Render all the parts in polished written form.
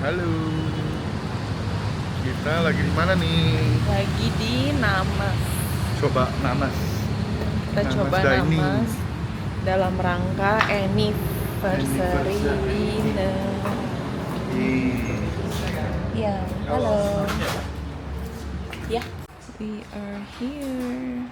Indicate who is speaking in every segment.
Speaker 1: Halo. Kita lagi di mana nih?
Speaker 2: Lagi di Namas.
Speaker 1: Coba nanas.
Speaker 2: Kita
Speaker 1: Namas
Speaker 2: coba
Speaker 1: dining.
Speaker 2: Namas dalam rangka anniversary dinner. Ya, halo. Ya, we are here.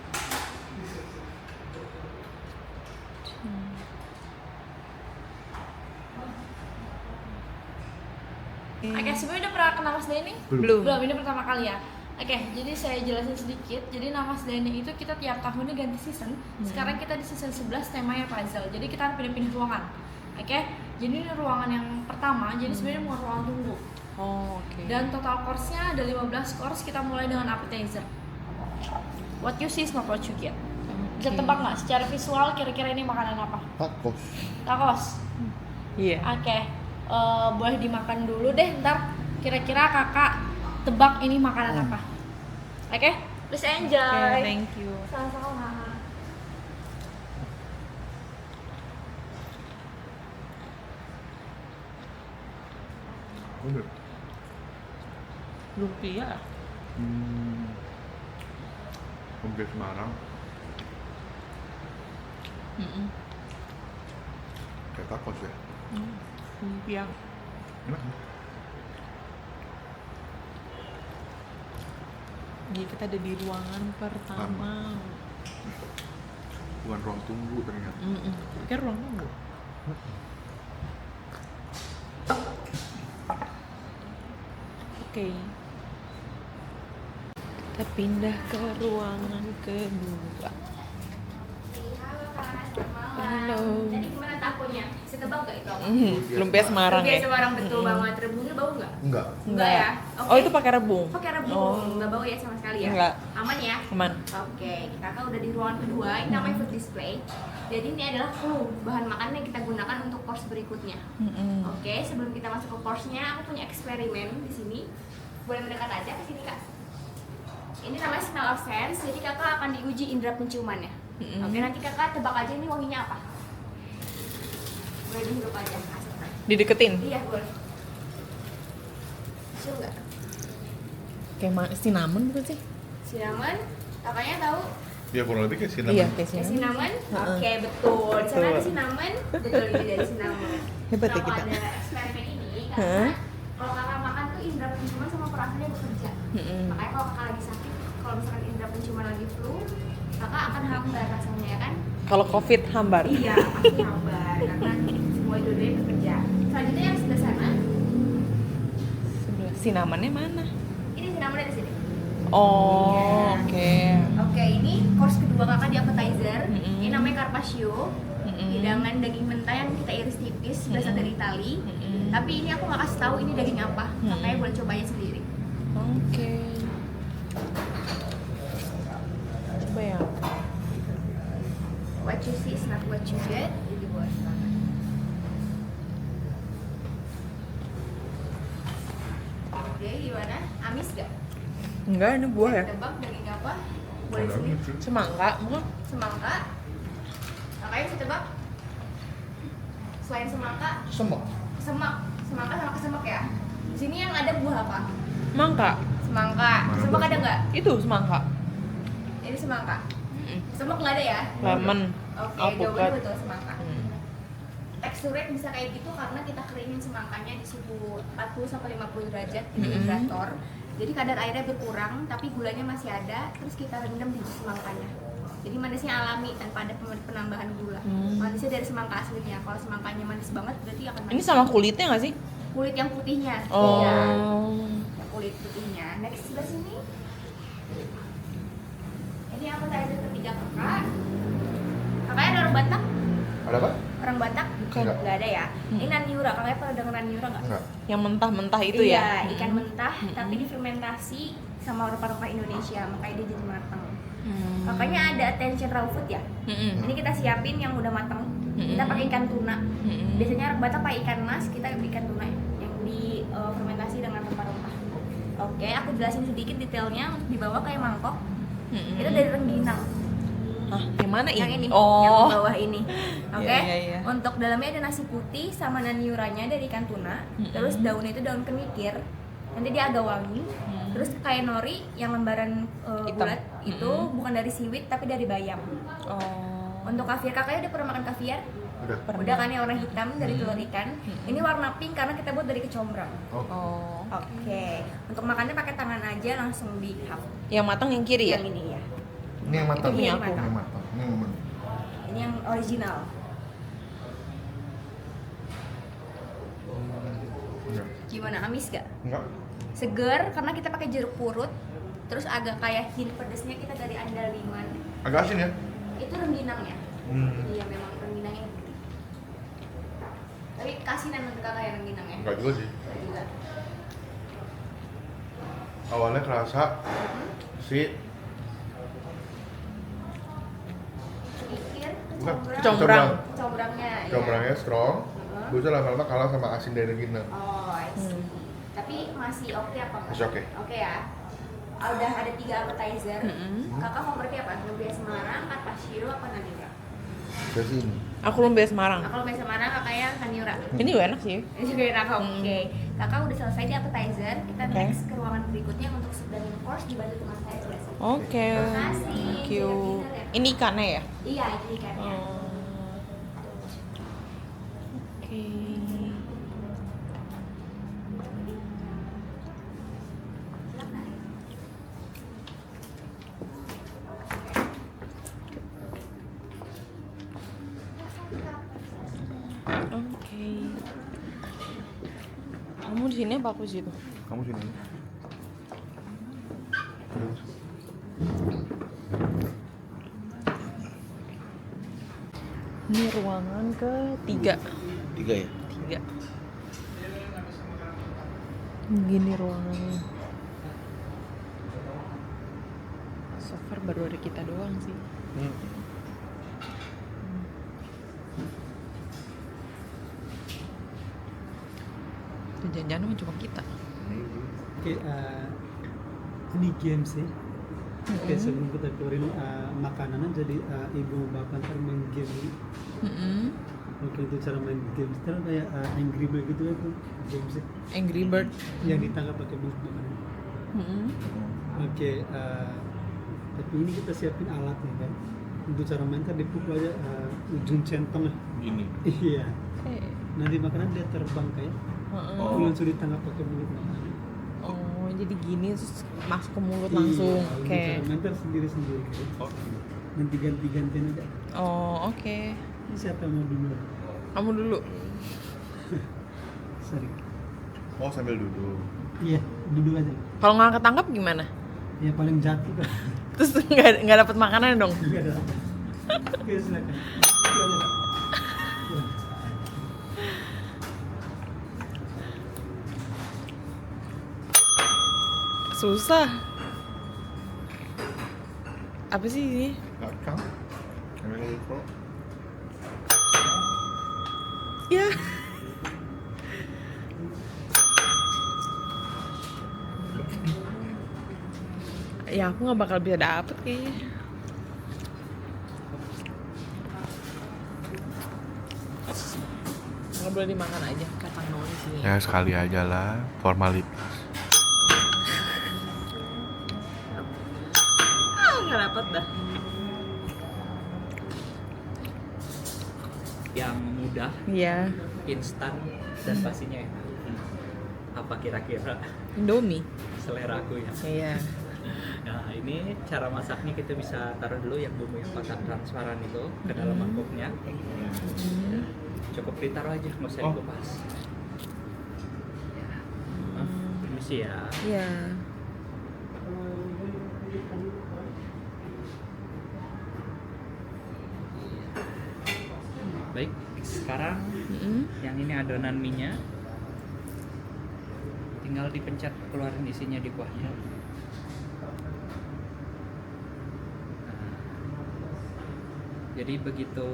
Speaker 3: Oke, sebenarnya udah pernah ke Namas Dining?
Speaker 2: Belum.
Speaker 3: Belum, ini pertama kali ya. Oke, jadi saya jelasin sedikit. Jadi Namas Dining itu kita tiap tahunnya ganti season. Sekarang kita di season 11 temanya puzzle. Jadi kita harus pindah-pindah ruangan. Oke, jadi ini ruangan yang pertama. Jadi sebenarnya mau ruangan tunggu.
Speaker 2: Oh, oke.
Speaker 3: Dan total course-nya ada 15 course. Kita mulai dengan appetizer. What you see is not what you get. Bisa tebak nggak secara visual kira-kira ini makanan apa?
Speaker 1: Tacos.
Speaker 3: Tacos.
Speaker 2: Iya.
Speaker 3: Oke, boleh dimakan dulu deh, ntar kira-kira kakak tebak ini makanan apa. Oke, please enjoy.
Speaker 2: Oke, thank you.
Speaker 3: Sama-sama.
Speaker 1: Bener.
Speaker 2: Lumpia.
Speaker 1: Lumpia Semarang. Kayak tacos ya.
Speaker 2: Lumpia.
Speaker 1: Enak.
Speaker 2: Jadi kita ada di ruangan pertama.
Speaker 1: Bukan ruang tunggu ternyata.
Speaker 2: Kayak ruang tunggu. Oke. Kita pindah ke ruangan kedua. Halo.
Speaker 3: Jadi gimana takonya? Bisa tebak nggak itu apa?
Speaker 2: Lumpia Semarang
Speaker 3: Lumpia
Speaker 2: ya?
Speaker 3: Semarang betul banget. Rebungnya bau nggak?
Speaker 1: Enggak.
Speaker 3: Enggak ya?
Speaker 2: Oh, itu pakai rebung?
Speaker 3: Pakai rebung,
Speaker 2: Oh.
Speaker 3: nggak bau ya sama sekali ya?
Speaker 2: Enggak.
Speaker 3: Aman ya?
Speaker 2: Aman.
Speaker 3: Oke, kakak udah di ruangan kedua. Ini namanya food display. Jadi ini adalah bahan makanan yang kita gunakan untuk course berikutnya. Oke, sebelum kita masuk ke course-nya, aku punya eksperimen di sini. Boleh mendekat aja ke sini kak. Ini namanya smell of sense. Jadi kakak akan diuji indera penciumannya. Oke, nanti kakak tebak aja ini wanginya apa. Boleh dihirup aja. Asik.
Speaker 2: Dideketin?
Speaker 3: Iya boleh. Cium nggak?
Speaker 2: Kayak cinnamon bukan sih?
Speaker 3: Cinnamon. Kakaknya tahu?
Speaker 1: Ya kurang lebih kayak cinnamon.
Speaker 2: Iya, kayak
Speaker 3: Kayak
Speaker 2: cinnamon.
Speaker 3: cinnamon? Oke, betul. Di sana ada
Speaker 2: Betul.
Speaker 3: cinnamon. Betul, ini dari cinnamon.
Speaker 2: Hebat ya
Speaker 3: Kenapa
Speaker 2: kita.
Speaker 3: ada eksperimen ini? Karena kalau kakak makan tuh indera penciuman sama perasaannya bekerja. Makanya kalau kakak lagi sakit, kalau misalkan indera penciuman lagi flu, kakak akan hambar rasanya ya kan?
Speaker 2: Kalau COVID hambar.
Speaker 3: Iya, pasti hambar karena semua dua-duanya bekerja. Selanjutnya yang sebelah sana,
Speaker 2: Sebelah cinnamonnya mana?
Speaker 3: ini cinnamonnya di sini.
Speaker 2: Oh,
Speaker 3: Iya.
Speaker 2: oke.
Speaker 3: Oke, ini course kedua kakak di appetizer.
Speaker 2: Mm-mm.
Speaker 3: Ini namanya carpaccio. Hidangan daging mentah yang kita iris tipis berasal dari Itali. Tapi ini aku nggak kasih tahu ini daging apa. Kakaknya boleh cobain sendiri.
Speaker 2: Oke. Coba ya.
Speaker 3: What you see is not what you get. Jadi boleh banget. Oke, gimana? Amis gak?
Speaker 2: Enggak, ini buah ya.
Speaker 3: Tebak daging apa? Boleh
Speaker 1: Ada
Speaker 3: sini.
Speaker 1: lucu.
Speaker 2: Semangka, bukan?
Speaker 3: Semangka. Kakaknya bisa tebak? Selain semangka,
Speaker 1: Semak.
Speaker 3: semangka sama kesemek ya. Di sini yang ada buah apa?
Speaker 2: Semangka.
Speaker 3: Semangka.
Speaker 1: Mana
Speaker 3: Kesemek
Speaker 1: buah?
Speaker 3: ada nggak?
Speaker 2: Itu semangka.
Speaker 3: Ini semangka. Kesemek nggak ada ya?
Speaker 2: Lemon.
Speaker 3: Oke,
Speaker 2: Alpukat.
Speaker 3: jawabannya betul semangka. Teksturnya bisa kayak gitu karena kita keringin semangkanya di suhu 40 sampai 50 derajat di dehydrator. Jadi kadar airnya berkurang, tapi gulanya masih ada. Terus kita rendam di jus semangkanya. Jadi manisnya alami tanpa ada penambahan gula. Manisnya dari semangka aslinya. Kalau semangkanya manis banget berarti akan manis.
Speaker 2: Ini sama kulitnya nggak sih?
Speaker 3: Kulit yang putihnya.
Speaker 2: Oh.
Speaker 3: Iya. Kulit putihnya. Next sebelah sini. Ini appetizer ketiga kakak. Kakaknya ada orang Batak?
Speaker 1: Ada apa?
Speaker 3: Orang Batak?
Speaker 2: Bukan.
Speaker 3: Nggak ada ya. Ini naniura. Kakaknya pernah dengar naniura nggak?
Speaker 1: Enggak.
Speaker 2: Yang mentah-mentah itu
Speaker 3: Iya,
Speaker 2: ya?
Speaker 3: ikan mentah tapi difermentasi sama rempah-rempah Indonesia, makanya dia jadi matang. Makanya ada attention raw food ya. Ini kita siapin yang udah matang. Kita pakai ikan tuna. Biasanya orang Batak pakai ikan mas, kita ikan tuna yang di fermentasi dengan rempah-rempah. Oke, aku jelasin sedikit detailnya untuk dibawa kayak mangkok. Itu dari rengginang.
Speaker 2: Hah, yang mana
Speaker 3: Yang
Speaker 2: ini?
Speaker 3: ini,
Speaker 2: Oh.
Speaker 3: yang bawah ini. Oke.
Speaker 2: Iya.
Speaker 3: Untuk dalamnya ada nasi putih sama naniuranya dari ikan tuna. Terus daunnya itu daun kenikir. Nanti dia agak wangi. Terus kayak nori yang lembaran
Speaker 2: Hitam.
Speaker 3: bulat itu bukan dari seaweed tapi dari bayam.
Speaker 2: Oh.
Speaker 3: Untuk kaviar, kakaknya udah pernah makan kaviar?
Speaker 1: Udah.
Speaker 3: Udah kan yang warna hitam dari telur ikan. Ini warna pink karena kita buat dari kecombrang.
Speaker 2: Oh.
Speaker 3: Oke. Untuk makannya pakai tangan aja langsung di half.
Speaker 2: Yang matang yang kiri ya?
Speaker 3: Yang ini ya.
Speaker 1: Ini yang matang.
Speaker 3: Itu
Speaker 2: punya
Speaker 3: yang
Speaker 2: aku.
Speaker 1: Ini
Speaker 3: matang.
Speaker 1: yang matang. Ini yang mana?
Speaker 3: Ini yang original.
Speaker 1: Enggak.
Speaker 3: Gimana, amis gak?
Speaker 1: Enggak.
Speaker 3: Seger karena kita pakai jeruk purut. Terus agak kayak hint pedesnya kita dari andaliman.
Speaker 1: Agak asin ya?
Speaker 3: Itu rengginangnya.
Speaker 1: Hmm.
Speaker 3: Iya memang rengginangnya gede. Tapi kasinan untuk kakak yang rengginangnya.
Speaker 1: Enggak juga sih.
Speaker 3: Juga.
Speaker 1: Awalnya kerasa si
Speaker 3: Sedikit
Speaker 1: Bukan.
Speaker 2: Kecombrang.
Speaker 3: Kecombrangnya. iya.
Speaker 1: Kecombrangnya strong. Bisa lama-lama kalah sama asin dari Regina.
Speaker 3: Oh, I see. Tapi masih oke apa? Kak?
Speaker 1: Masih oke.
Speaker 3: Oke ya. Udah ada 3 appetizer. Kakak favoritnya apa? Lumpia Semarang, carpaccio, apa Naniura?
Speaker 1: Ke sini.
Speaker 2: Aku lumpia Semarang.
Speaker 3: Kalau lumpia Semarang kakaknya Naniura.
Speaker 2: Ini juga enak sih.
Speaker 3: Ini juga enak, oke. Kakak udah selesai di appetizer. Kita
Speaker 2: Oke.
Speaker 3: next ke ruangan berikutnya untuk soup dan main course dibantu teman saya Jesse.
Speaker 2: Oke.
Speaker 3: Makasih.
Speaker 2: Thank you.
Speaker 3: Siap dinner ya?
Speaker 2: Ini ikannya ya?
Speaker 3: Iya, itu ikannya.
Speaker 2: Oke. Oke. Kamu di sini apa aku di situ?
Speaker 1: Kamu sini.
Speaker 2: Ini ruangan ketiga.
Speaker 1: 3 ya?
Speaker 2: 3. Gini ruangannya. So far baru ada kita doang sih. Jangan-jangan cuma kita.
Speaker 4: Oke, ini game sih. Oke, sebelum kita keluarin makanan, jadi ibu bapak ntar main game ini. Oke, itu cara main game. Sekarang kayak Angry Bird gitu kan tuh game sih.
Speaker 2: Angry Bird.
Speaker 4: Yang ditangkap pakai mulut makanan. Oke, tapi ini kita siapin alatnya kan. Untuk cara main kan dipukul aja ujung centong lah.
Speaker 1: Gini.
Speaker 4: Iya.
Speaker 2: Eh.
Speaker 4: Nanti makanan dia terbang kayak.
Speaker 1: Oh.
Speaker 4: Langsung ditangkap pakai mulut makanan.
Speaker 2: Oh, jadi gini terus masuk ke mulut langsung.
Speaker 4: Iya,
Speaker 2: Oke.
Speaker 4: cara main kan sendiri-sendiri kan. Nanti ganti-gantian aja.
Speaker 2: Oh, oke.
Speaker 4: Ini siapa yang mau dulu?
Speaker 2: Kamu dulu.
Speaker 4: Sorry.
Speaker 1: Oh, sambil duduk.
Speaker 4: Iya, duduk aja.
Speaker 2: Kalau nggak ketangkap gimana?
Speaker 4: Ya paling jatuh kan.
Speaker 2: Terus nggak dapat makanan dong.
Speaker 4: Enggak ada. Oke, silakan. Duduk aja.
Speaker 2: Susah. Apa sih ini?
Speaker 1: Kacang. Ambil dulu, Bro.
Speaker 2: Ya. Ya aku nggak bakal bisa dapet kayaknya. Nggak boleh dimakan aja kacang noni sih.
Speaker 1: Ya sekali aja lah, formalitas.
Speaker 2: Nggak dapet dah.
Speaker 5: Yang mudah,
Speaker 2: Iya.
Speaker 5: instan, dan pastinya enak. Apa kira-kira
Speaker 2: Indomie.
Speaker 5: selera aku ya?
Speaker 2: Iya.
Speaker 5: Nah, ini cara masaknya kita bisa taruh dulu yang bumbu yang kotak transparan itu ke dalam mangkuknya. Cukup ditaruh aja, nggak usah dikupas. Permisi ya.
Speaker 2: Iya.
Speaker 5: Baik, sekarang yang ini adonan mie-nya. Tinggal dipencet, keluarin isinya di kuahnya. Jadi begitu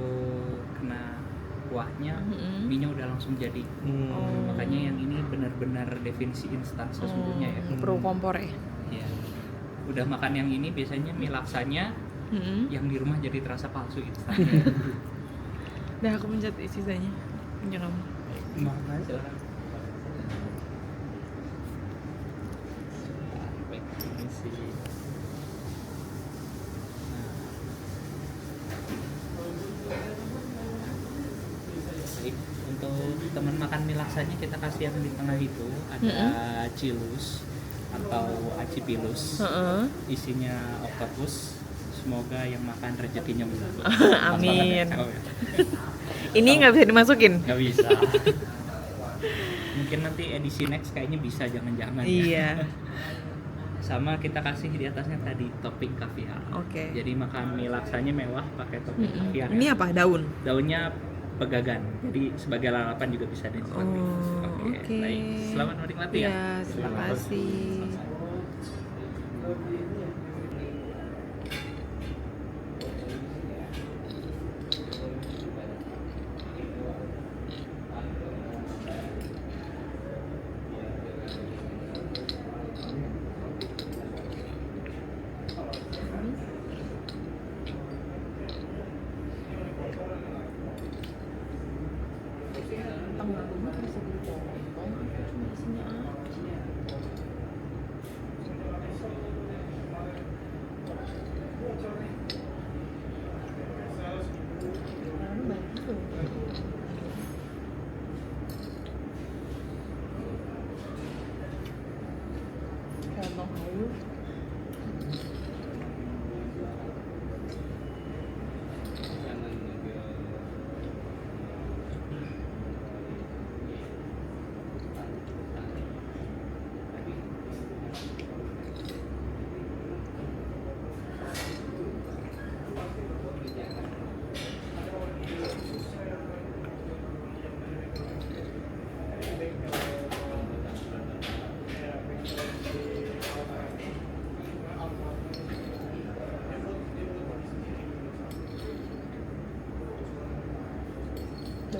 Speaker 5: kena kuahnya, mie-nya udah langsung jadi. Makanya yang ini benar-benar definisi instan sesungguhnya ya.
Speaker 2: Perlu kompor ya.
Speaker 5: Ya. Udah makan yang ini biasanya mie laksanya yang di rumah jadi terasa palsu instan.
Speaker 2: Dah aku pencet sisanya. Punya kamu.
Speaker 4: Makanya
Speaker 5: Silakan. Baik, ini sih. Baik, untuk teman makan mie laksanya kita kasih yang di tengah itu ada cilus atau acipilus. Isinya oktopus. Semoga yang makan rezekinya berlimpah.
Speaker 2: Amin.
Speaker 5: Oh, ya.
Speaker 2: Ini nggak bisa dimasukin.
Speaker 5: Nggak bisa. Mungkin nanti edisi next kayaknya bisa, jangan-jangan.
Speaker 2: Iya.
Speaker 5: Sama kita kasih di atasnya tadi topping kaviar.
Speaker 2: Oke.
Speaker 5: Jadi makan mie laksanya mewah pakai topping kaviar.
Speaker 2: Ini apa? Daun?
Speaker 5: Daunnya pegagan. Jadi sebagai lalapan juga bisa dinikmati.
Speaker 2: Oh,
Speaker 5: Oke.
Speaker 2: oke.
Speaker 5: Baik. Selamat menikmati ya.
Speaker 2: Iya, terima kasih.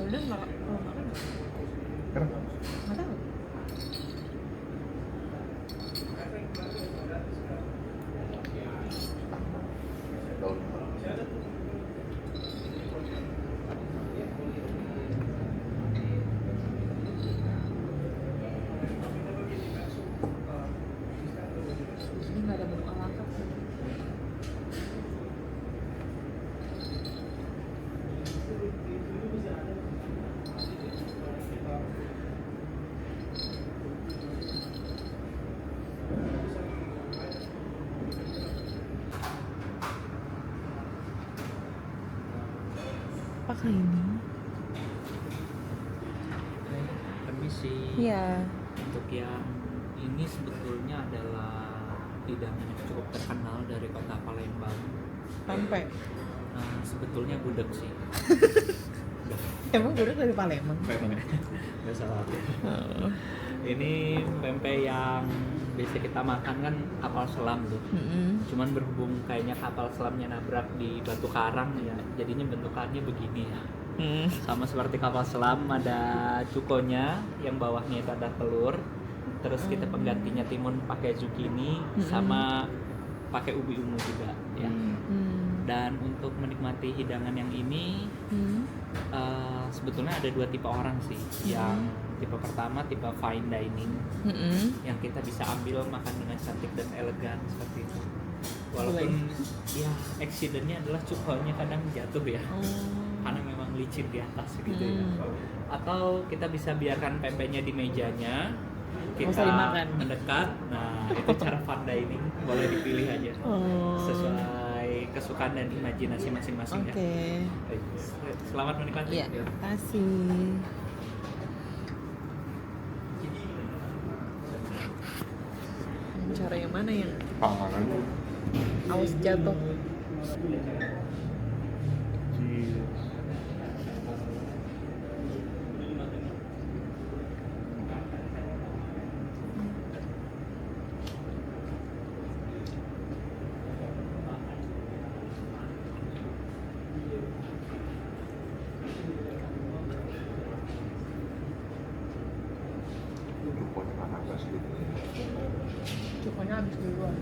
Speaker 2: Udah nggak mau makan?
Speaker 1: Kenapa?
Speaker 2: Nggak tahu.
Speaker 1: Daun.
Speaker 2: Ini nggak ada bentuk alangkah sih. Apakah ini?
Speaker 5: Permisi.
Speaker 2: Iya.
Speaker 5: Untuk yang ini sebetulnya adalah hidangan yang cukup terkenal dari kota Palembang.
Speaker 2: Pempek.
Speaker 5: Nah, sebetulnya gudeg sih.
Speaker 2: Emang gudeg dari Palembang?
Speaker 5: Nggak salah. Ini pempek yang biasa kita makan kan kapal selam tuh. Cuman berhubung kayaknya kapal selamnya nabrak di batu karang ya, jadinya bentukannya begini ya. Sama seperti kapal selam, ada cukonya yang bawahnya itu ada telur. Terus kita penggantinya timun pakai zucchini sama pakai ubi ungu juga ya. Dan untuk menikmati hidangan yang ini sebetulnya ada dua tipe orang sih. Yang tipe pertama tipe fine dining yang kita bisa ambil makan dengan cantik dan elegan seperti itu. Walaupun ya accidentnya adalah cukonya kadang jatuh ya, karena memang licin di atas gitu ya. Atau kita bisa biarkan pempeknya di mejanya, kita mendekat. Nah itu cara fine dining, boleh dipilih aja sesuai kesukaan dan imajinasi masing-masing ya. Baik, selamat menikmati.
Speaker 2: Iya, terima kasih. Cara yang mana yang
Speaker 1: Pangan.
Speaker 2: awas jatuh?
Speaker 1: Rupanya anak gas gitu.
Speaker 2: Cukunya habis duluan.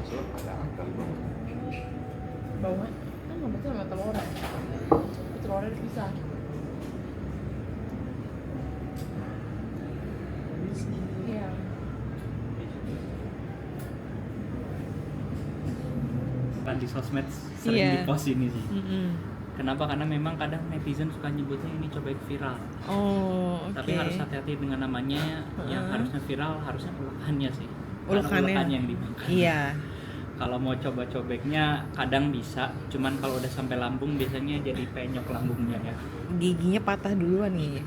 Speaker 1: selam ada banget.
Speaker 2: Baunya kan nggak sama telurnya. Telurnya dipisah. Iya.
Speaker 5: Kan di sosmed sering
Speaker 2: Iya.
Speaker 5: di-post ini sih.
Speaker 2: Mm-mm.
Speaker 5: Kenapa? Karena memang kadang netizen suka nyebutnya ini cobek viral.
Speaker 2: Oh, oke.
Speaker 5: Tapi harus hati-hati dengan namanya. Yang harusnya viral harusnya ulakannya sih. Karena
Speaker 2: Ulakannya.
Speaker 5: ulakannya yang dimakan.
Speaker 2: Iya.
Speaker 5: Kalau mau coba-cobeknya kadang bisa, cuman kalau udah sampai lambung biasanya jadi penyok lambungnya ya.
Speaker 2: Giginya patah duluan nih.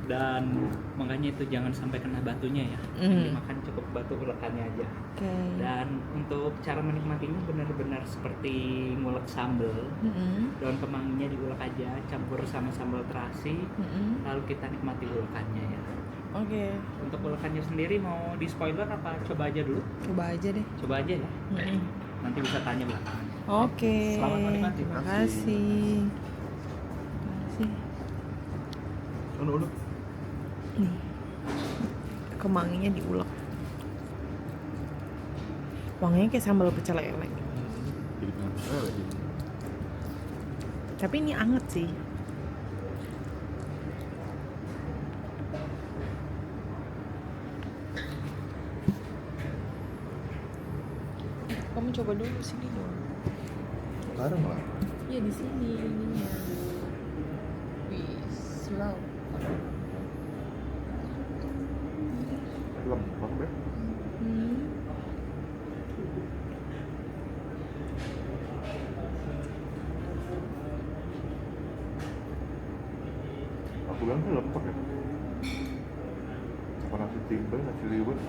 Speaker 5: Dan makanya itu jangan sampai kena batunya ya. Yang dimakan cukup batu ulakannya aja.
Speaker 2: Oke.
Speaker 5: Dan untuk cara menikmatinya benar-benar seperti ngulek sambal. Daun kemanginya diulek aja, campur sama sambal terasi, lalu kita nikmati ulakannya ya.
Speaker 2: Oke.
Speaker 5: Untuk ulakannya sendiri mau di spoiler apa coba aja dulu?
Speaker 2: Coba aja deh.
Speaker 5: Coba aja ya. Nanti bisa tanya belakangan.
Speaker 2: Oke.
Speaker 5: Selamat menikmati.
Speaker 2: Terima kasih. Terima kasih.
Speaker 1: Ulu.
Speaker 2: Nih. Kemanginya diulek. Wanginya kayak sambal pecel lele.
Speaker 1: Jadi pengen lagi.
Speaker 2: Tapi ini anget sih. Kamu coba dulu sini dong.
Speaker 1: Sekarang lah.
Speaker 2: Iya di sini ininya. Wih, slow.
Speaker 1: Lempeng deh. Aku bilang tuh lempeng ya. Apa nasi timbel, nasi liwet.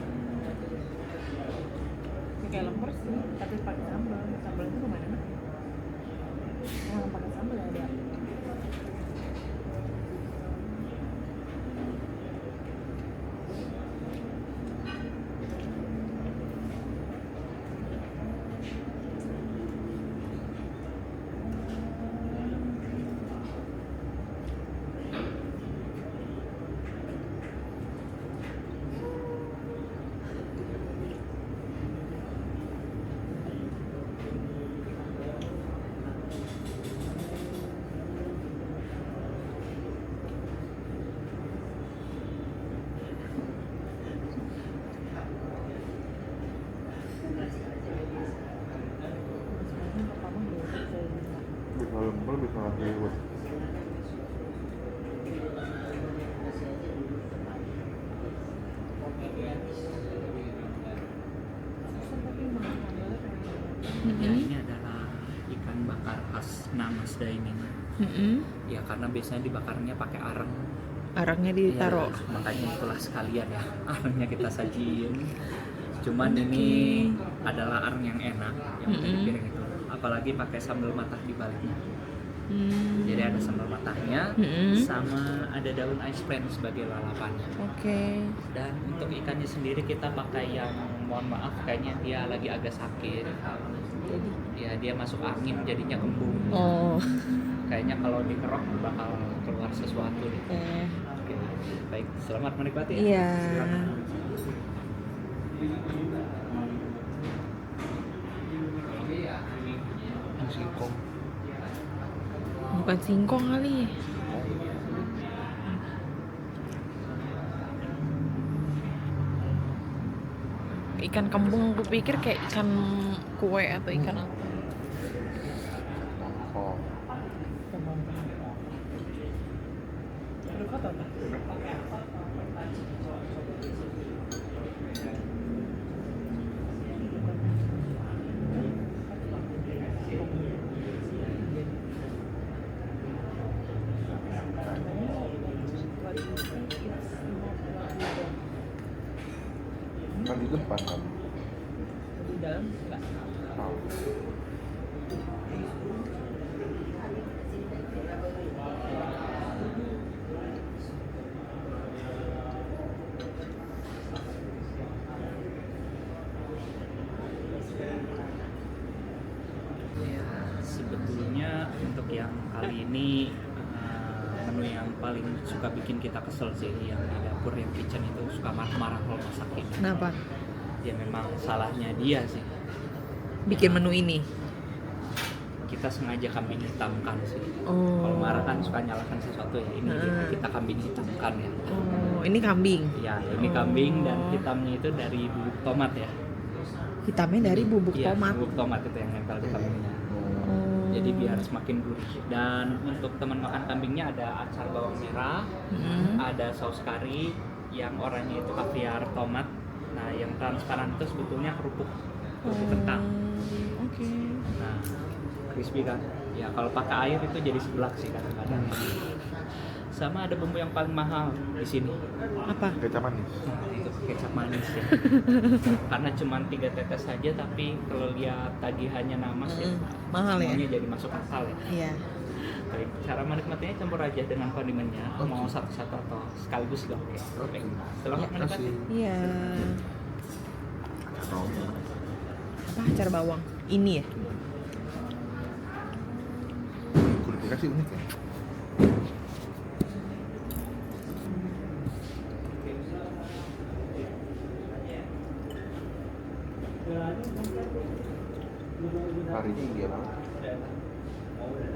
Speaker 2: Kayak lemper sih, tapi pakai sambal. Sambal itu kemana? Oh, pakai sambal ya ada.
Speaker 1: Bisa lempeng, bisa nasi liwet.
Speaker 5: Ya, ini adalah ikan bakar khas Namasda ini. Ya karena biasanya dibakarnya pakai areng.
Speaker 2: Arangnya ditaruh.
Speaker 5: Ya, makanya itulah sekalian ya arengnya kita sajiin. Cuman ini adalah areng yang enak yang di piring itu. Apalagi pakai sambal matah di baliknya. Jadi ada sambal matahnya sama ada daun ice cream sebagai lalapannya.
Speaker 2: Oke.
Speaker 5: Dan untuk ikannya sendiri kita pakai yang mohon maaf kayaknya dia lagi agak sakit.
Speaker 2: Jadi.
Speaker 5: Ya dia masuk angin jadinya kembung.
Speaker 2: Oh.
Speaker 5: Kayaknya kalau dikerok bakal keluar sesuatu nih. Oke. Baik, selamat menikmati ya.
Speaker 2: Iya.
Speaker 5: Silakan.
Speaker 1: Singkong.
Speaker 2: Bukan singkong kali. Ikan kembung aku pikir kayak ikan kue atau ikan apa.
Speaker 1: Oh. Kan di depan kan.
Speaker 2: Di dalam enggak.
Speaker 1: Tahu.
Speaker 5: Ya, sebetulnya untuk yang kali ini menu yang paling suka bikin kita kesel sih yang di dapur yang kitchen itu suka marah-marah kalau masak ini.
Speaker 2: Kenapa?
Speaker 5: ya memang salahnya dia sih.
Speaker 2: Bikin menu ini.
Speaker 5: Kita sengaja kambing hitamkan sih.
Speaker 2: Oh.
Speaker 5: Kalau marah kan suka nyalakan sesuatu ya. Ini kita kambing hitamkan ya.
Speaker 2: Oh, ini kambing.
Speaker 5: Ya, ini kambing dan hitamnya itu dari bubuk tomat ya.
Speaker 2: Hitamnya dari bubuk
Speaker 5: Iya,
Speaker 2: tomat.
Speaker 5: bubuk tomat itu yang nempel di kambingnya.
Speaker 2: Oh.
Speaker 5: Jadi biar semakin gurih. Dan untuk teman makan kambingnya ada acar bawang merah, ada saus kari, yang oranye itu kaviar tomat. Nah, yang transparan itu sebetulnya kerupuk kentang.
Speaker 2: Oke.
Speaker 5: Nah, crispy kan? Ya kalau pakai air itu jadi seblak sih kadang-kadang. Sama ada bumbu yang paling mahal di sini.
Speaker 2: Apa?
Speaker 1: Kecap manis.
Speaker 5: Nah, itu kecap manis ya. Karena cuma 3 tetes saja, tapi kalau lihat tagihannya namas ya,
Speaker 2: Mahal ya?
Speaker 5: semuanya jadi masuk akal ya.
Speaker 2: Iya.
Speaker 5: Baik, cara menikmatinya campur aja dengan kondimennya. Mau satu-satu atau sekaligus juga oke. Baik, selamat menikmati.
Speaker 2: Iya.
Speaker 1: Oh.
Speaker 2: Apa acar bawang? Ini ya?
Speaker 1: Kulitnya kasih unik ya. Hari ini dia banget.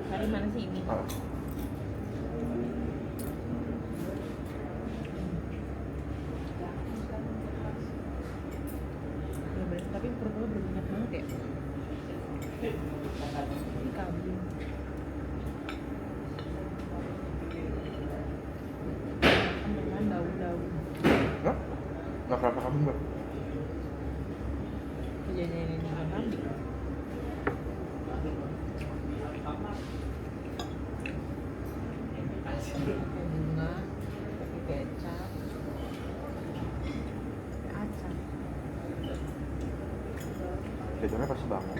Speaker 2: Dari mana sih ini?
Speaker 1: Ah.
Speaker 2: Ya, berarti tapi perutnya berminyak banget ya? Ini kambing. Dengan daun-daun.
Speaker 1: Hah? Nggak kenapa kamu mbak?
Speaker 2: Kejadian ini dengan kambing. Bunga, kopi kecap, acar.
Speaker 1: Kecapnya pasti bangun.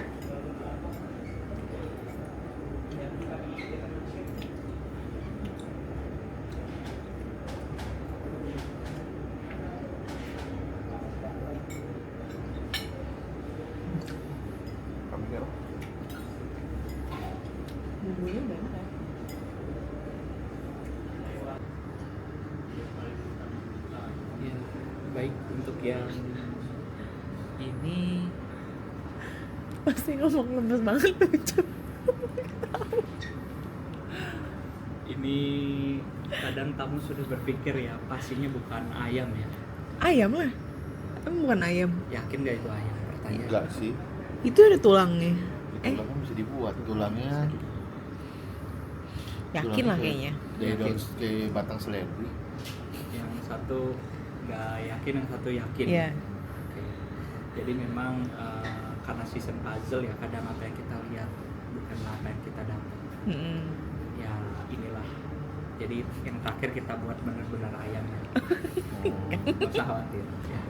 Speaker 1: Kamu kira?
Speaker 2: Bumbunya banyak ya.
Speaker 5: Ya, baik untuk yang ini
Speaker 2: Pasti ngomong lemes banget lucu.
Speaker 5: ini kadang kamu sudah berpikir ya pastinya bukan ayam ya.
Speaker 2: Ayam lah. Emang bukan ayam.
Speaker 5: Yakin gak itu ayam? Pertanyaan.
Speaker 1: Enggak sih.
Speaker 2: Itu ada tulangnya.
Speaker 1: Tulangnya bisa dibuat. Tulangnya
Speaker 2: Yakin lah kayaknya.
Speaker 1: Dari daun kayak batang seledri.
Speaker 5: Yang satu nggak yakin, yang satu yakin.
Speaker 2: Iya.
Speaker 5: Oke. Jadi memang karena season puzzle ya, kadang apa yang kita lihat bukanlah apa yang kita dapat. Ya inilah. Jadi yang terakhir kita buat benar-benar ayam ya. Nggak usah khawatir. Ya.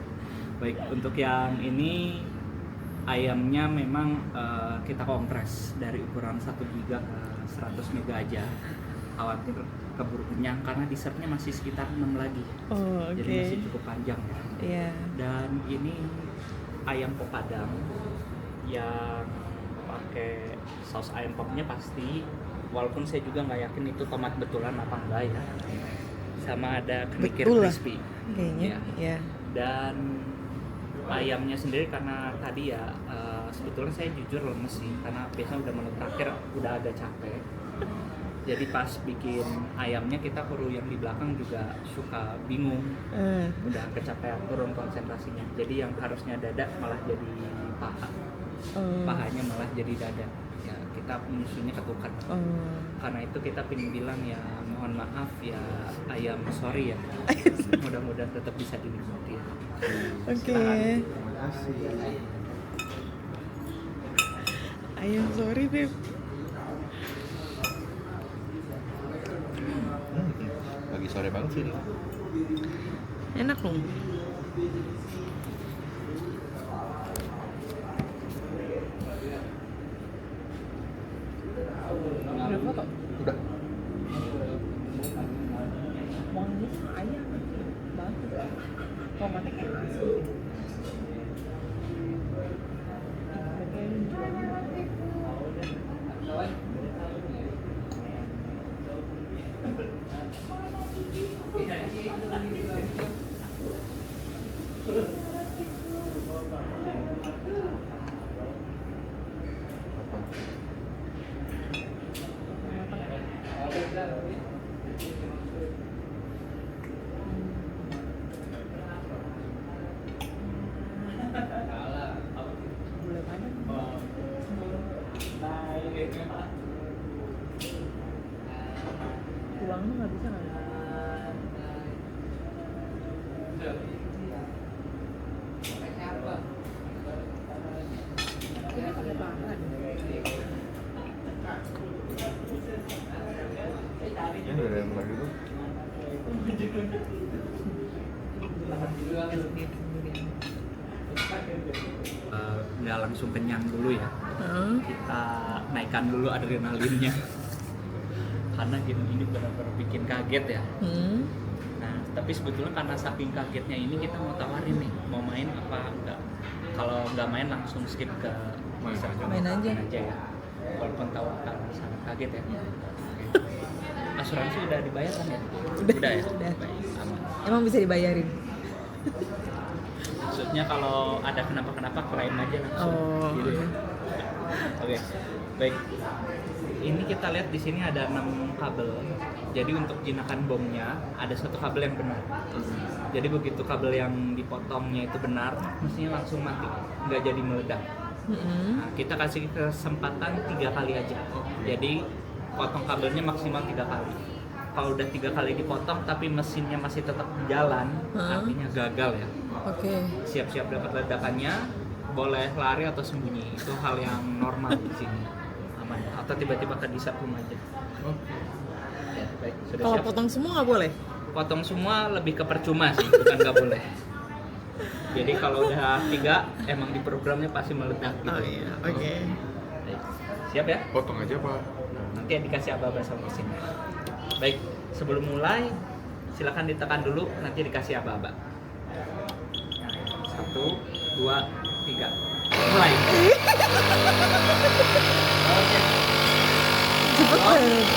Speaker 5: Baik, untuk yang ini ayamnya memang kita kompres dari ukuran 1 giga ke 100 mega aja. Khawatir keburu kenyang karena dessertnya masih sekitar 6 lagi.
Speaker 2: Oh, oke.
Speaker 5: Jadi masih cukup panjang ya.
Speaker 2: Iya.
Speaker 5: Dan ini ayam pop padang yang pakai saus ayam popnya pasti, walaupun saya juga nggak yakin itu tomat betulan apa enggak ya. Sama ada kerikil
Speaker 2: Betul lah.
Speaker 5: crispy.
Speaker 2: Kayaknya.
Speaker 5: Ya.
Speaker 2: Iya.
Speaker 5: Dan ayamnya sendiri karena tadi ya sebetulnya saya jujur lemes sih karena biasanya udah menu terakhir udah agak capek. Jadi pas bikin ayamnya kita kru yang di belakang juga suka bingung, udah kecapean, turun konsentrasinya. Jadi yang harusnya dada malah jadi paha, pahanya malah jadi dada. Ya kita menyusunnya ketukan. Karena itu kita pengen bilang ya mohon maaf ya ayam, sorry ya. Mudah-mudahan tetap bisa dinikmati ya.
Speaker 2: Oke.
Speaker 1: Terima kasih.
Speaker 2: Ayam sorry, Beb.
Speaker 1: Lagi sore banget sih ini.
Speaker 2: Enak dong. Udah foto?
Speaker 1: Udah.
Speaker 2: Wanginya sama ayam. Bagus. Tomatnya kayak nasi. Gula padang. Tulang mah nggak bisa kali. Ini pakai bahan.
Speaker 1: Ini ada yang lagi tuh.
Speaker 5: Nggak langsung kenyang dulu ya. Kita naikkan dulu adrenalinnya. Karena game ini benar-benar bikin kaget ya. Nah, tapi sebetulnya karena saking kagetnya ini kita mau tawarin nih, mau main apa enggak. Kalau nggak main langsung skip ke
Speaker 2: Main aja.
Speaker 5: ya. Walaupun tahu akan sangat kaget ya. Oke. Asuransi udah dibayar kan ya? Udah ya?
Speaker 2: Udah.
Speaker 5: Baik, aman.
Speaker 2: Emang bisa dibayarin?
Speaker 5: Maksudnya kalau ada kenapa-kenapa klaim aja langsung.
Speaker 2: Oh,
Speaker 5: Gitu ya. Oke. Baik. Ini kita lihat di sini ada 6 kabel. Jadi untuk jinakan bomnya ada satu kabel yang benar. Jadi begitu kabel yang dipotongnya itu benar, mestinya langsung mati, nggak jadi meledak. Nah, kita kasih kesempatan 3 kali aja. Jadi potong kabelnya maksimal 3 kali. Kalau udah 3 kali dipotong tapi mesinnya masih tetap jalan, artinya gagal ya.
Speaker 2: Oke.
Speaker 5: Siap-siap dapat ledakannya, boleh lari atau sembunyi. Itu hal yang normal di sini. Aman. Atau tiba-tiba kedisap rumah aja. Ya, baik. Sudah
Speaker 2: Kalau
Speaker 5: siap?
Speaker 2: potong semua nggak boleh?
Speaker 5: Potong semua lebih ke percuma sih, bukan nggak boleh. Jadi kalau udah 3, emang di programnya pasti meledak gitu.
Speaker 2: Oh iya, oke.
Speaker 5: Baik. Siap ya?
Speaker 1: Potong aja Pak.
Speaker 5: Nanti yang dikasih aba-aba sama mesin. Baik, sebelum mulai silakan ditekan dulu, nanti dikasih aba-aba. 1, 2, 3. Mulai. Oke.
Speaker 2: Cepet banget.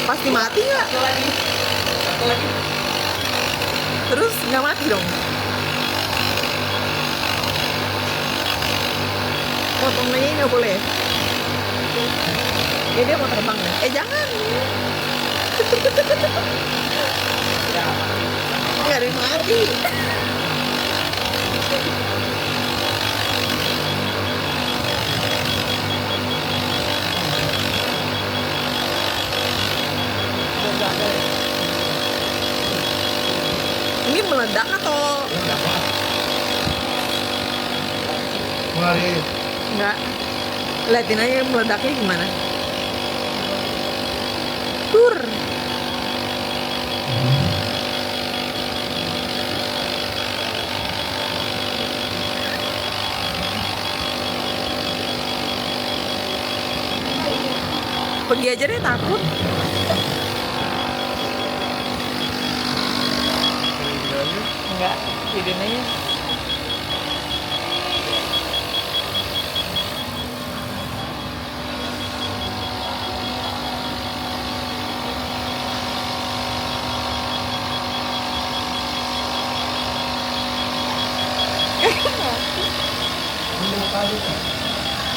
Speaker 2: Pasti mati nggak?
Speaker 5: Satu lagi.
Speaker 2: Terus nggak mati dong? Potongnya nggak boleh? Ya dia mau terbang ya? Jangan. Nggak ada yang mati. Ini meledak atau
Speaker 1: Mulai.
Speaker 2: enggak? Liatin aja meledaknya gimana. Tur. Pergi aja deh, takut. Enggak, videoin aja.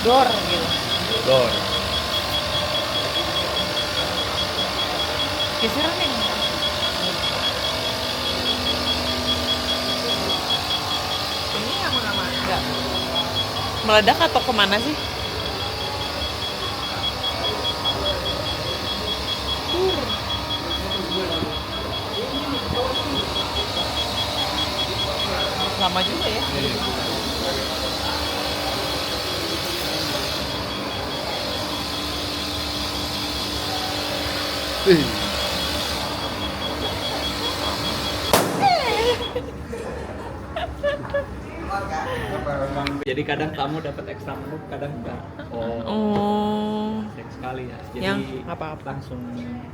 Speaker 2: Dor gitu.
Speaker 1: Dor.
Speaker 2: Geseran nih. Ini aman-aman. Enggak. Meledak atau kemana sih? Lama juga ya.
Speaker 5: Jadi kadang kamu dapat ekstra menu, kadang enggak.
Speaker 2: Oh.
Speaker 5: Sering sekali ya. Jadi
Speaker 2: Yang apa-apa.
Speaker 5: langsung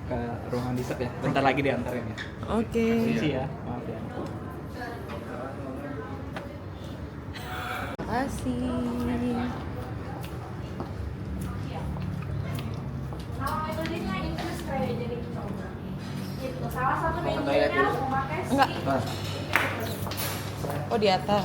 Speaker 5: ke ruangan dessert ya. Bentar lagi diantarin ya.
Speaker 2: Oke.
Speaker 5: Permisi ya, maaf ya.
Speaker 2: Terima kasih.
Speaker 3: Kalau metodenya infus kayak jadi coba. Gitu. Salah satu menunya memakai
Speaker 2: Enggak. Oh, di atas.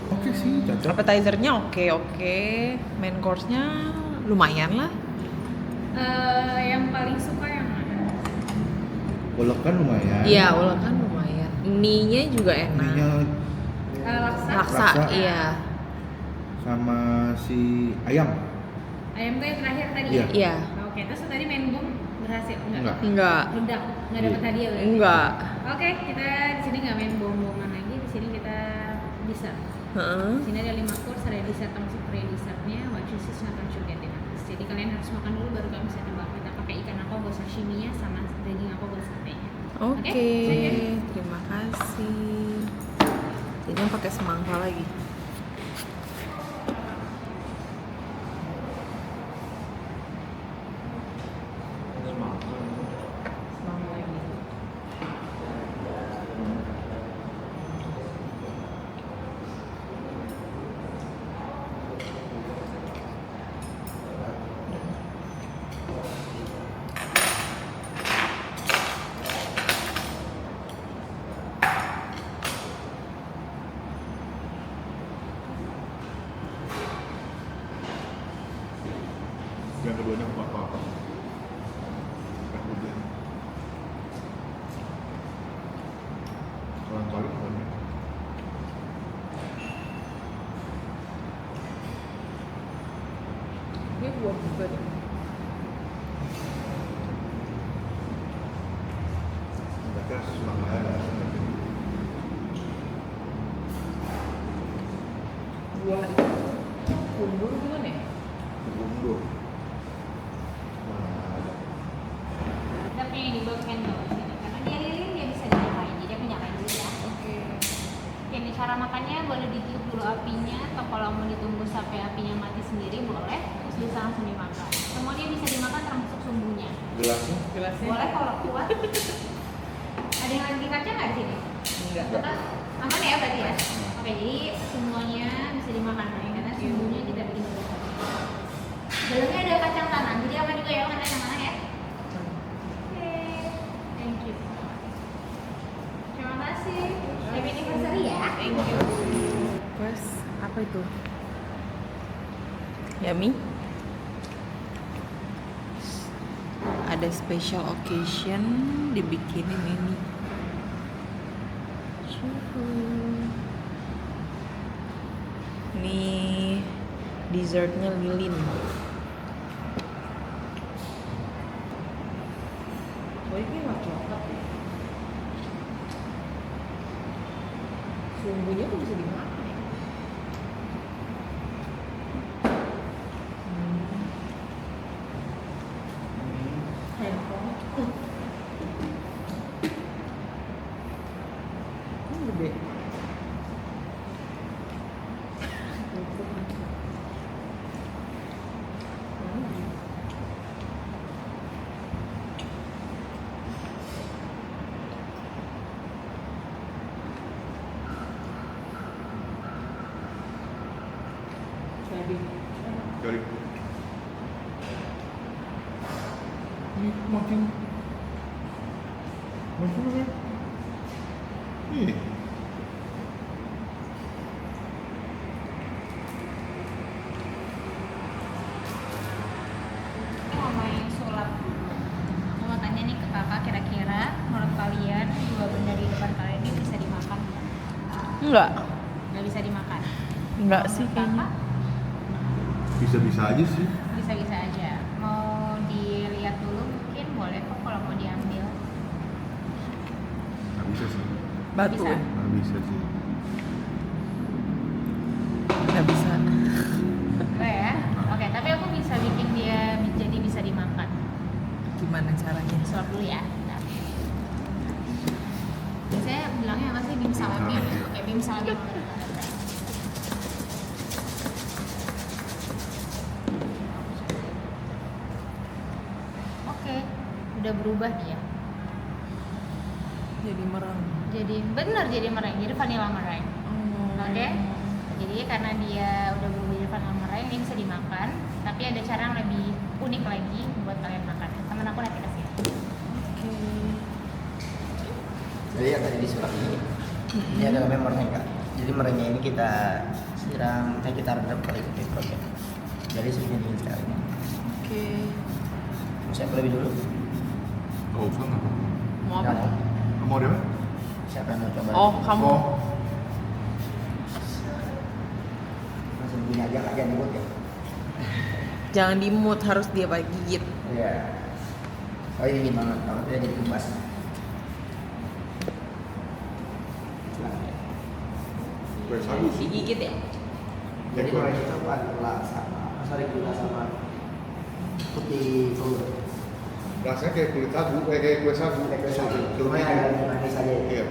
Speaker 1: Oke sih, cocok.
Speaker 2: Appetizer-nya oke. Main course-nya lumayan lah.
Speaker 3: Yang paling suka yang mana?
Speaker 1: Ulekan lumayan.
Speaker 2: Iya, ulekan lumayan. Mie-nya juga enak.
Speaker 1: Mie-nya
Speaker 3: Laksa.
Speaker 2: Laksa,
Speaker 1: Laksa.
Speaker 2: iya.
Speaker 1: sama si ayam.
Speaker 3: Ayam tuh yang terakhir tadi
Speaker 1: Iya.
Speaker 3: ya?
Speaker 2: Iya.
Speaker 3: Oke, terus tadi main bom berhasil?
Speaker 1: Enggak.
Speaker 2: Enggak.
Speaker 3: Meledak? Nggak dapet hadiah berarti?
Speaker 2: Enggak.
Speaker 3: Oke, kita di sini nggak main bom-boman lagi. Di sini kita dessert.
Speaker 2: Heeh.
Speaker 3: Di sini ada 5 course, ada dessert termasuk pre-dessertnya. What chooses not to get in. Jadi kalian harus makan dulu baru kalian bisa tebak kita pakai ikan apa buat sashimi-nya sama daging apa buat satenya.
Speaker 2: Oke.
Speaker 3: Oke.
Speaker 2: Terima kasih. Jadi yang pakai semangka lagi. Semangka lagi.
Speaker 1: Yang keduanya bukan apa-apa. Bukan hujan. Kolang-kaling banyak.
Speaker 2: Ini buat buat.
Speaker 1: Mereka semangat ada.
Speaker 2: Buah bumbu gimana ya?
Speaker 1: Mundur. Mana ada.
Speaker 3: Tapi yang di bawah candle di sini karena dia lilin dia bisa dinyalain. Jadi aku nyalain dulu ya.
Speaker 2: Oke.
Speaker 3: Oke, ini cara makannya boleh ditiup dulu apinya atau kalau mau ditunggu sampai apinya mati sendiri boleh, terus bisa langsung dimakan. Semua dia bisa dimakan termasuk sumbunya.
Speaker 1: Gelasnya?
Speaker 2: Gelasnya?
Speaker 3: Boleh kalau kuat. Ada yang lagi kaca nggak di sini?
Speaker 2: Enggak.
Speaker 3: Maka aman ya berarti ya. Oke, jadi semuanya bisa dimakan nih karena sumbunya kita bikin dulu. Dalamnya ada kacang tanah, jadi aman juga ya makan kacang tanah ya. Oke, thank you. Terima kasih. Happy anniversary ya.
Speaker 2: Thank you. Terus apa itu? Yummy. Ada special occasion dibikinin ini. Syuhu. Ini dessertnya lilin. Oh ini nggak coklat ya? Sumbunya tuh bisa dimakan ya? Handphone. Ini gede.
Speaker 1: Dari. Ini makin. Makin apa? Ih.
Speaker 3: Aku mau main sulap. Aku mau tanya nih ke kakak, kira-kira menurut kalian dua benda di depan kalian ini bisa dimakan?
Speaker 2: Enggak.
Speaker 3: Nggak bisa dimakan?
Speaker 2: Enggak sih kayaknya.
Speaker 3: Kakak
Speaker 1: Bisa-bisa aja sih.
Speaker 3: bisa-bisa aja. Mau dilihat dulu mungkin boleh kok kalau mau diambil.
Speaker 1: Nggak bisa sih.
Speaker 2: Batu
Speaker 3: Bisa.
Speaker 2: ya?
Speaker 1: Nggak bisa sih.
Speaker 2: Nggak bisa.
Speaker 3: Boleh ya? Oke, tapi aku bisa bikin dia jadi bisa dimakan.
Speaker 2: Gimana caranya?
Speaker 3: Sulap dulu ya. Bentar. Biasanya bilangnya apa sih? Bim salabim ya? Oke, bim salabim. Oke, udah berubah dia.
Speaker 2: Jadi merang.
Speaker 3: Jadi bener jadi meringue, jadi vanilla meringue. Oke. Jadi karena dia udah berubah jadi vanilla meringue, ini bisa dimakan. Tapi ada cara yang lebih unik lagi buat kalian makan. Temen aku nanti kasih.
Speaker 2: Oke.
Speaker 6: Jadi yang tadi disurat ini adalah memornya Kak. Jadi merenya ini kita siram, kita redam pakai proses. Jadi sedikit dingin sekali.
Speaker 2: Oke.
Speaker 6: Mau siapa lebih dulu?
Speaker 1: Oh, sana.
Speaker 2: Mau apa?
Speaker 6: Kamu?
Speaker 1: Mau dia?
Speaker 6: Siapa yang mau coba?
Speaker 2: Oh, kamu.
Speaker 1: Oh,
Speaker 6: Langsung begini aja Kak, jangan dibuat ya.
Speaker 2: Jangan di mood, harus dia gigit.
Speaker 6: Iya. Oh ini dingin banget, kalau tidak jadi kupas.
Speaker 1: kue sagu.
Speaker 2: Digigit ya?
Speaker 6: Jadi kalau kita buat gula sama putih telur.
Speaker 1: Rasanya kayak kulit sagu, kayak kue sagu.
Speaker 6: Cuma agak manis aja.
Speaker 1: Iya.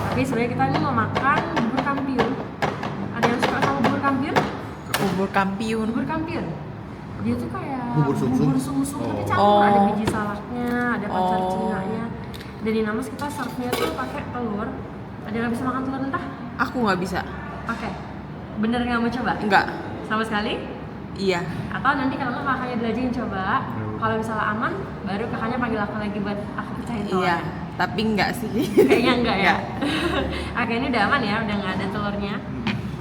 Speaker 7: Tapi sebenarnya kita ini mau makan bubur kampiun. Ada yang suka sama bubur kampiun?
Speaker 2: Bubur kampiun.
Speaker 7: Bubur kampiun. Dia tuh kayak
Speaker 1: Bubur sumsum?
Speaker 7: bubur sumsum tapi
Speaker 1: Oh.
Speaker 7: campur, ada
Speaker 2: Oh.
Speaker 7: biji salaknya, ada pacar
Speaker 2: Oh.
Speaker 7: cinanya. Dan di Namas kita serve-nya tuh pakai telur. Ada yang bisa makan telur mentah?
Speaker 2: Aku nggak bisa.
Speaker 7: Oke. Bener nggak mau coba?
Speaker 2: Enggak.
Speaker 7: Sama sekali?
Speaker 2: Iya.
Speaker 7: Atau nanti kalau nggak kakaknya dulu aja yang coba. Kalau misalnya aman, baru kakaknya panggil aku lagi buat aku pecahin telur.
Speaker 2: Iya. Tapi enggak sih.
Speaker 7: Kayaknya enggak ya. Oke, ini udah aman ya, udah nggak ada telurnya.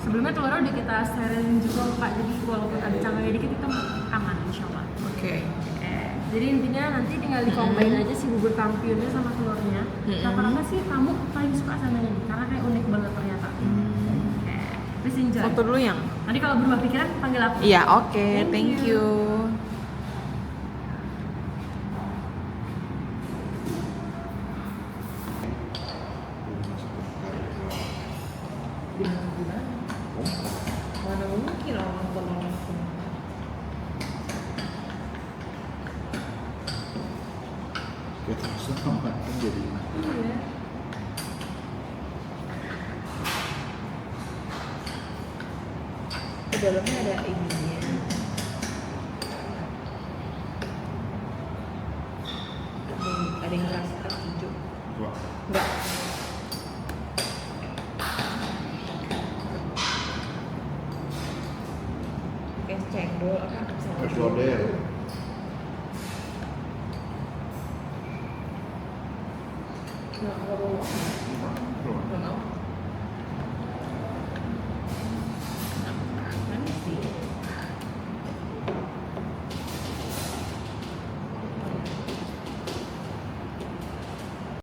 Speaker 7: Sebelumnya telurnya udah kita sterilin juga Kak, jadi walaupun ada cangkangnya dikit itu aman insya Allah.
Speaker 2: Oke.
Speaker 7: Oke, jadi intinya nanti tinggal dicombine aja si bubur kampionnya sama telurnya. Rata-rata sih kamu paling suka sama ini karena kayak unik banget ternyata. Oke, please enjoy.
Speaker 2: Foto dulu yang.
Speaker 7: Nanti kalau berubah pikiran panggil aku.
Speaker 2: Iya, oke. Thank you. Mana mungkin orang nonton langsung.
Speaker 1: Kayak terus sama kan jadi.
Speaker 2: Iya. Di dalamnya ada ininya. Ada yang rasa hijau.
Speaker 1: Coba.
Speaker 2: Enggak. Kayak cendol apa?
Speaker 1: Es lodeh.
Speaker 2: Nggak mau.
Speaker 1: Coba.
Speaker 2: Nggak mau.